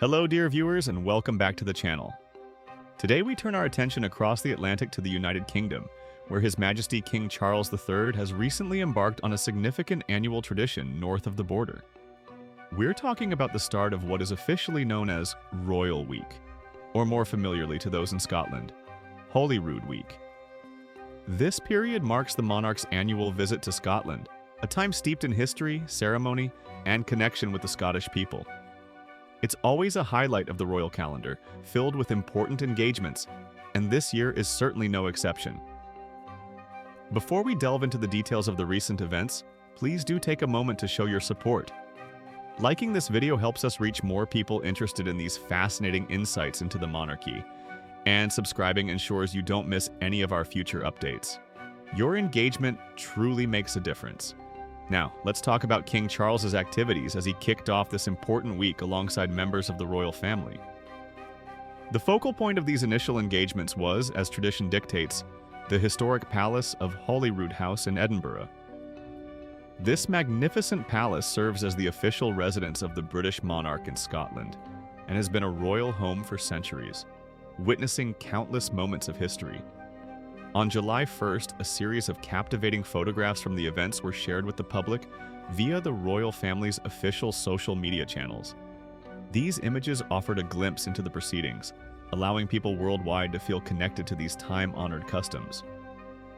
Hello, dear viewers, and welcome back to the channel. Today we turn our attention across the Atlantic to the United Kingdom, where His Majesty King Charles III has recently embarked on a significant annual tradition north of the border. We're talking about the start of what is officially known as Royal Week, or more familiarly to those in Scotland, Holyrood Week. This period marks the monarch's annual visit to Scotland, a time steeped in history, ceremony, and connection with the Scottish people. It's always a highlight of the royal calendar, filled with important engagements, and this year is certainly no exception. Before we delve into the details of the recent events, please do take a moment to show your support. Liking this video helps us reach more people interested in these fascinating insights into the monarchy, and subscribing ensures you don't miss any of our future updates. Your engagement truly makes a difference. Now, let's talk about King Charles's activities as he kicked off this important week alongside members of the royal family. The focal point of these initial engagements was, as tradition dictates, the historic palace of Holyrood House in Edinburgh. This magnificent palace serves as the official residence of the British monarch in Scotland and has been a royal home for centuries, witnessing countless moments of history. On July 1st, a series of captivating photographs from the events were shared with the public via the royal family's official social media channels. These images offered a glimpse into the proceedings, allowing people worldwide to feel connected to these time-honored customs.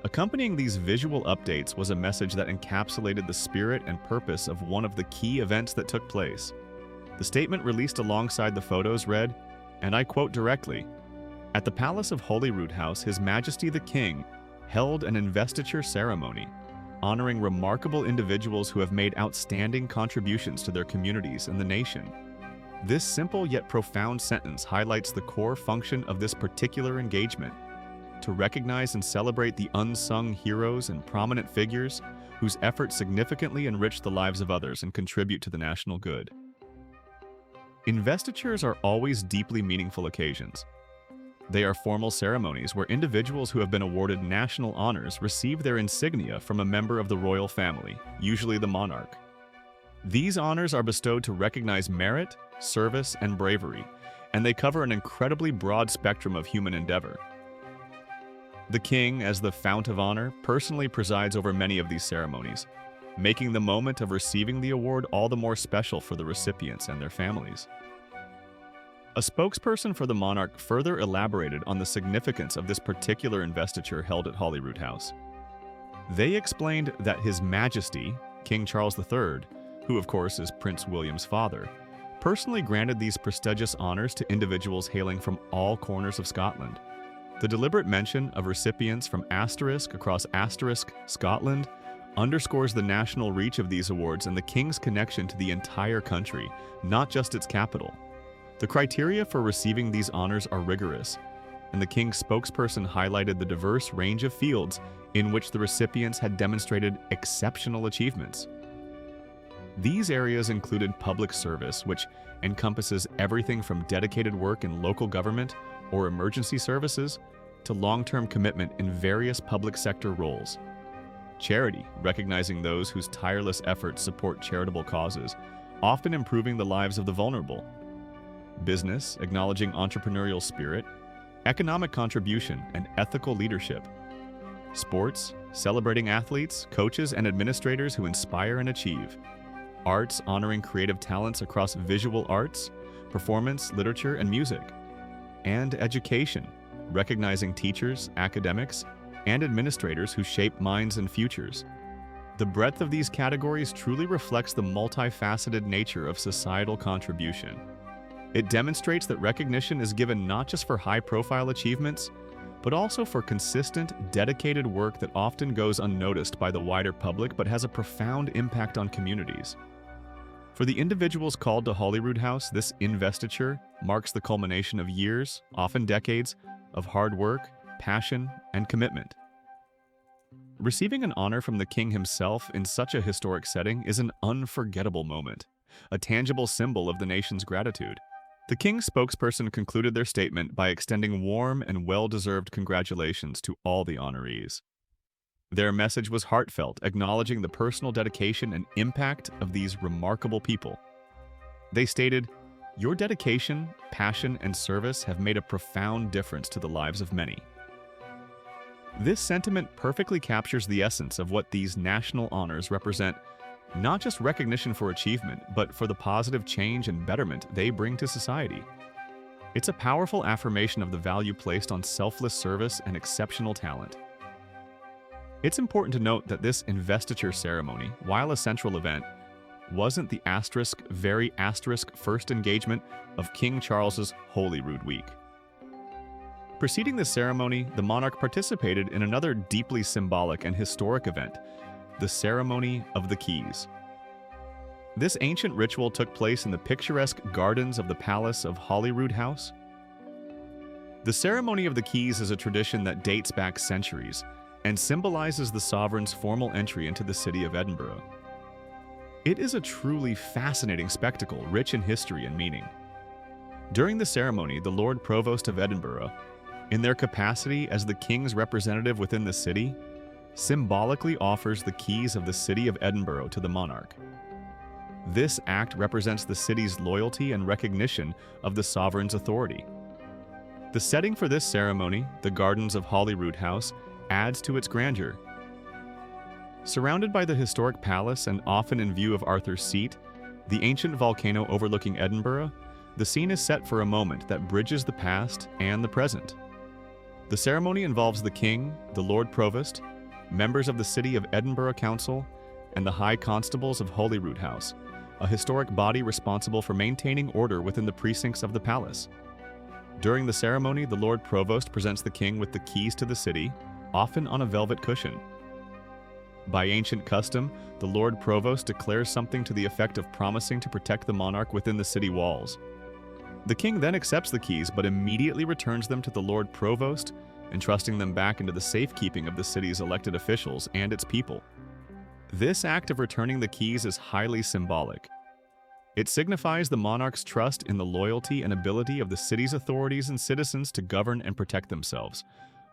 Accompanying these visual updates was a message that encapsulated the spirit and purpose of one of the key events that took place. The statement released alongside the photos read, and I quote directly, "At the Palace of Holyrood House, His Majesty the King held an Investiture Ceremony, honoring remarkable individuals who have made outstanding contributions to their communities and the nation." This simple yet profound sentence highlights the core function of this particular engagement: to recognize and celebrate the unsung heroes and prominent figures whose efforts significantly enrich the lives of others and contribute to the national good. Investitures are always deeply meaningful occasions. They are formal ceremonies where individuals who have been awarded national honors receive their insignia from a member of the royal family, usually the monarch. These honors are bestowed to recognize merit, service, and bravery, and they cover an incredibly broad spectrum of human endeavor. The king, as the fount of honor, personally presides over many of these ceremonies, making the moment of receiving the award all the more special for the recipients and their families. A spokesperson for the monarch further elaborated on the significance of this particular investiture held at Holyrood House. They explained that His Majesty, King Charles III, who of course is Prince William's father, personally granted these prestigious honors to individuals hailing from all corners of Scotland. The deliberate mention of recipients from asterisk across asterisk Scotland underscores the national reach of these awards and the king's connection to the entire country, not just its capital. The criteria for receiving these honors are rigorous, and the king's spokesperson highlighted the diverse range of fields in which the recipients had demonstrated exceptional achievements. These areas included public service, which encompasses everything from dedicated work in local government or emergency services to long-term commitment in various public sector roles. Charity, recognizing those whose tireless efforts support charitable causes, often improving the lives of the vulnerable. Business, acknowledging entrepreneurial spirit, economic contribution, and ethical leadership. Sports, celebrating athletes, coaches, and administrators who inspire and achieve. Arts, honoring creative talents across visual arts, performance, literature, and music. And education, recognizing teachers, academics, and administrators who shape minds and futures. The breadth of these categories truly reflects the multifaceted nature of societal contribution. It demonstrates that recognition is given not just for high-profile achievements, but also for consistent, dedicated work that often goes unnoticed by the wider public but has a profound impact on communities. For the individuals called to Holyrood House, this investiture marks the culmination of years, often decades, of hard work, passion, and commitment. Receiving an honor from the king himself in such a historic setting is an unforgettable moment, a tangible symbol of the nation's gratitude. The king's spokesperson concluded their statement by extending warm and well-deserved congratulations to all the honorees. Their message was heartfelt, acknowledging the personal dedication and impact of these remarkable people. They stated, Your dedication, passion, and service have made a profound difference to the lives of many. This sentiment perfectly captures the essence of what these national honors represent, not just recognition for achievement, but for the positive change and betterment they bring to society. It's a powerful affirmation of the value placed on selfless service and exceptional talent. It's important to note that this investiture ceremony, while a central event, wasn't the very asterisk first engagement of King Charles's Holyrood week. Preceding this ceremony, the monarch participated in another deeply symbolic and historic event, the Ceremony of the Keys. This ancient ritual took place in the picturesque gardens of the palace of Holyrood House. The Ceremony of the Keys is a tradition that dates back centuries and symbolizes the sovereign's formal entry into the city of Edinburgh. It is a truly fascinating spectacle, rich in history and meaning. During the ceremony, the Lord Provost of Edinburgh, in their capacity as the king's representative within the city, symbolically offers the keys of the city of Edinburgh to the monarch. This act represents the city's loyalty and recognition of the sovereign's authority. The setting for this ceremony, the gardens of Holyrood House, adds to its grandeur. Surrounded by the historic palace and often in view of Arthur's Seat, the ancient volcano overlooking Edinburgh, the scene is set for a moment that bridges the past and the present. The ceremony involves the king, the Lord Provost, members of the City of Edinburgh Council, and the High Constables of Holyrood House, a historic body responsible for maintaining order within the precincts of the palace. During the ceremony, the Lord Provost presents the king with the keys to the city, often on a velvet cushion. By ancient custom, the Lord Provost declares something to the effect of promising to protect the monarch within the city walls. The king then accepts the keys but immediately returns them to the Lord Provost, entrusting them back into the safekeeping of the city's elected officials and its people. This act of returning the keys is highly symbolic. It signifies the monarch's trust in the loyalty and ability of the city's authorities and citizens to govern and protect themselves,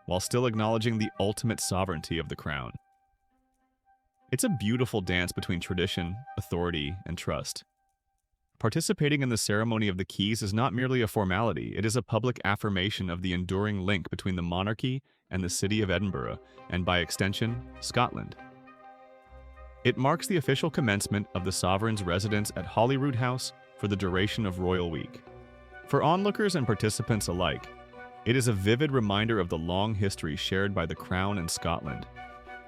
while still acknowledging the ultimate sovereignty of the crown. It's a beautiful dance between tradition, authority, and trust. Participating in the ceremony of the keys is not merely a formality, it is a public affirmation of the enduring link between the monarchy and the city of Edinburgh, and by extension, Scotland. It marks the official commencement of the sovereign's residence at Holyrood House for the duration of Royal Week. For onlookers and participants alike, it is a vivid reminder of the long history shared by the Crown and Scotland,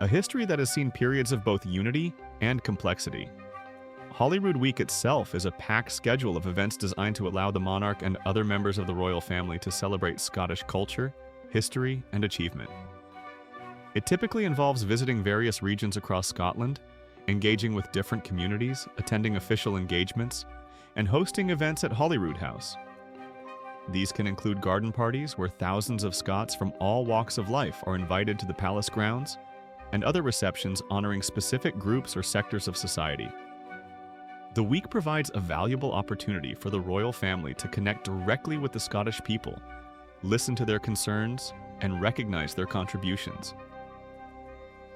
a history that has seen periods of both unity and complexity. Holyrood Week itself is a packed schedule of events designed to allow the monarch and other members of the royal family to celebrate Scottish culture, history, and achievement. It typically involves visiting various regions across Scotland, engaging with different communities, attending official engagements, and hosting events at Holyrood House. These can include garden parties where thousands of Scots from all walks of life are invited to the palace grounds, and other receptions honoring specific groups or sectors of society. The week provides a valuable opportunity for the royal family to connect directly with the Scottish people, listen to their concerns, and recognize their contributions.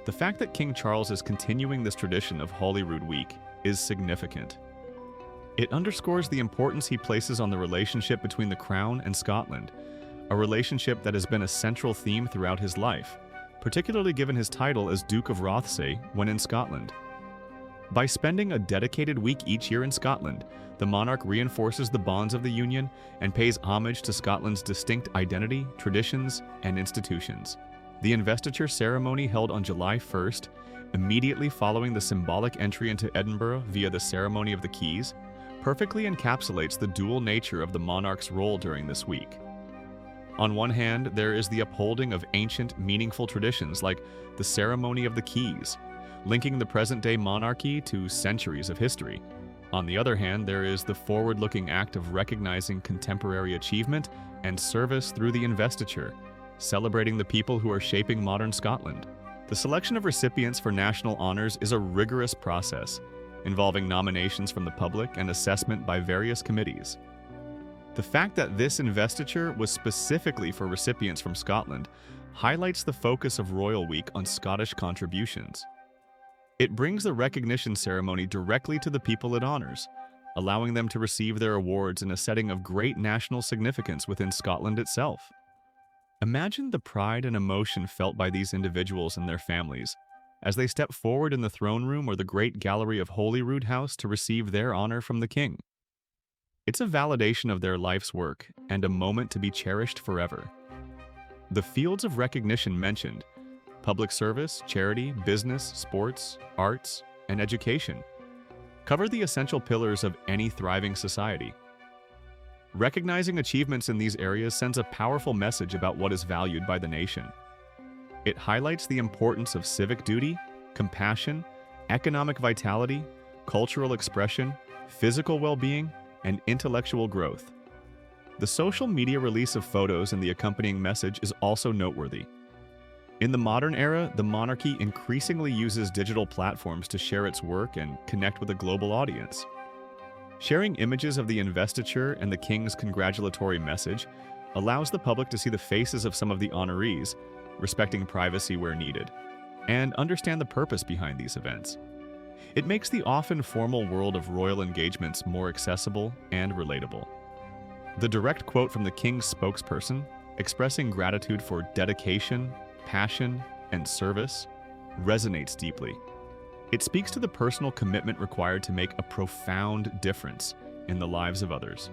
The fact that King Charles is continuing this tradition of Holyrood Week is significant. It underscores the importance he places on the relationship between the Crown and Scotland, a relationship that has been a central theme throughout his life, particularly given his title as Duke of Rothesay when in Scotland. By spending a dedicated week each year in Scotland, the monarch reinforces the bonds of the Union and pays homage to Scotland's distinct identity, traditions, and institutions. The Investiture Ceremony held on July 1st, immediately following the symbolic entry into Edinburgh via the Ceremony of the Keys, perfectly encapsulates the dual nature of the monarch's role during this week. On one hand, there is the upholding of ancient, meaningful traditions like the Ceremony of the Keys, linking the present-day monarchy to centuries of history. On the other hand, there is the forward-looking act of recognizing contemporary achievement and service through the investiture, celebrating the people who are shaping modern Scotland. The selection of recipients for national honors is a rigorous process, involving nominations from the public and assessment by various committees. The fact that this investiture was specifically for recipients from Scotland highlights the focus of Royal Week on Scottish contributions. It brings the recognition ceremony directly to the people it honors, allowing them to receive their awards in a setting of great national significance within Scotland itself. Imagine the pride and emotion felt by these individuals and their families as they step forward in the throne room or the great gallery of Holyrood House to receive their honor from the king. It's a validation of their life's work and a moment to be cherished forever. The fields of recognition mentioned, public service, charity, business, sports, arts, and education, cover the essential pillars of any thriving society. Recognizing achievements in these areas sends a powerful message about what is valued by the nation. It highlights the importance of civic duty, compassion, economic vitality, cultural expression, physical well-being, and intellectual growth. The social media release of photos and the accompanying message is also noteworthy. In the modern era, the monarchy increasingly uses digital platforms to share its work and connect with a global audience. Sharing images of the investiture and the king's congratulatory message allows the public to see the faces of some of the honorees, respecting privacy where needed, and understand the purpose behind these events. It makes the often formal world of royal engagements more accessible and relatable. The direct quote from the king's spokesperson, expressing gratitude for dedication, passion, and service, resonates deeply. It speaks to the personal commitment required to make a profound difference in the lives of others.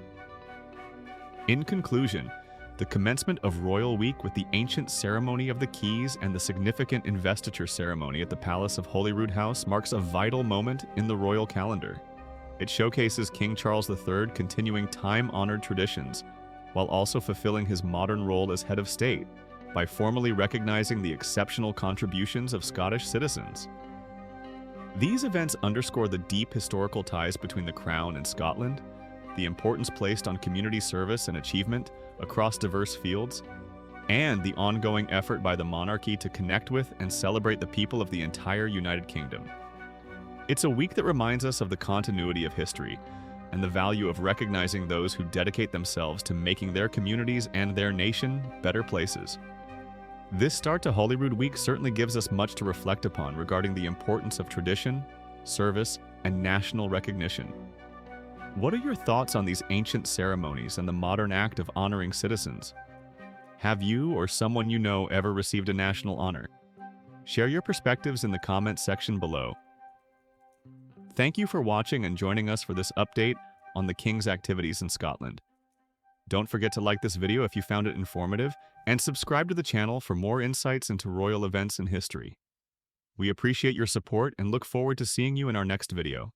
In conclusion, the commencement of Royal Week with the ancient ceremony of the keys and the significant investiture ceremony at the Palace of Holyrood House marks a vital moment in the royal calendar. It showcases King Charles III continuing time-honored traditions, while also fulfilling his modern role as head of state by formally recognizing the exceptional contributions of Scottish citizens. These events underscore the deep historical ties between the Crown and Scotland, the importance placed on community service and achievement across diverse fields, and the ongoing effort by the monarchy to connect with and celebrate the people of the entire United Kingdom. It's a week that reminds us of the continuity of history and the value of recognizing those who dedicate themselves to making their communities and their nation better places. This start to Holyrood Week certainly gives us much to reflect upon regarding the importance of tradition, service, and national recognition. What are your thoughts on these ancient ceremonies and the modern act of honoring citizens? Have you or someone you know ever received a national honor? Share your perspectives in the comments section below. Thank you for watching and joining us for this update on the King's activities in Scotland. Don't forget to like this video if you found it informative, and subscribe to the channel for more insights into royal events and history. We appreciate your support and look forward to seeing you in our next video.